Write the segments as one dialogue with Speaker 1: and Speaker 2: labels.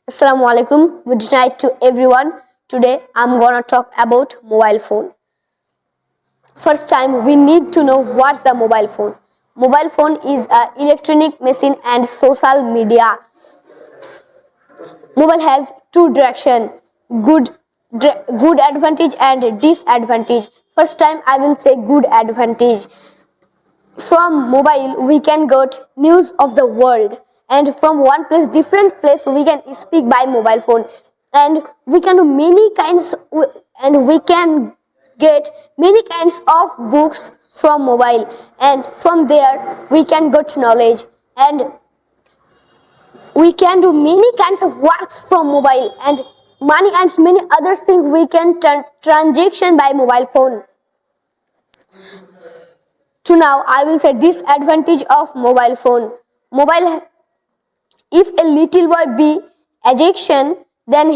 Speaker 1: Assalamu alaikum. Good night to everyone. Today I'm gonna talk about mobile phone. First time we need to know what's the mobile phone. Mobile phone is an electronic machine and social media. Mobile has two direction, good advantage and disadvantage. First time I will say good advantage. From mobile we can get news of the world, and from one place different place we can speak by mobile phone, and we can do many kinds and we can get many kinds of books from mobile, and from there we can get knowledge, and we can do many kinds of works from mobile, and money and many other things we can transaction by mobile phone. To now I will say disadvantage of mobile phone. Mobile, if a little boy be addiction, then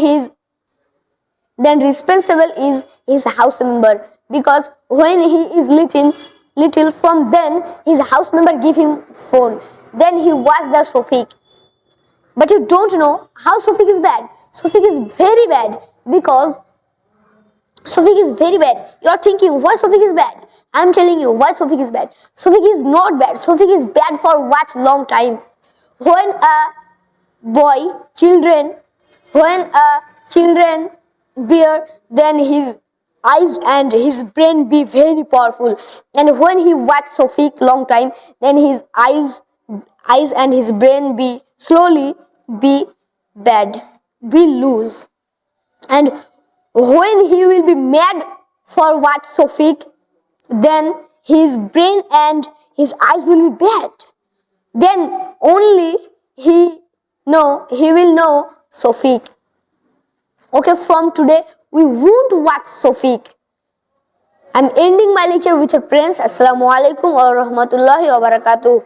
Speaker 1: responsible is his house member, because when he is little from then his house member give him phone, then he was the Sofik. But you don't know how Sofik is bad. Sofik is very bad, because Sofik is very bad. You are thinking why Sofik is bad. I am telling you why Sofik is bad. Sofik is not bad. Sofik is bad for what long time. When children bear, then his eyes and his brain be very powerful. And when he watch Sofik long time, then his eyes and his brain be slowly be bad, be loose. And when he will be mad for watch Sofik, then his brain and his eyes will be bad. Then only he will know Sofik. Okay, from today we won't watch Sofik. I'm ending my lecture with your friends. Assalamu alaikum wa rahmatullahi wa barakatuh.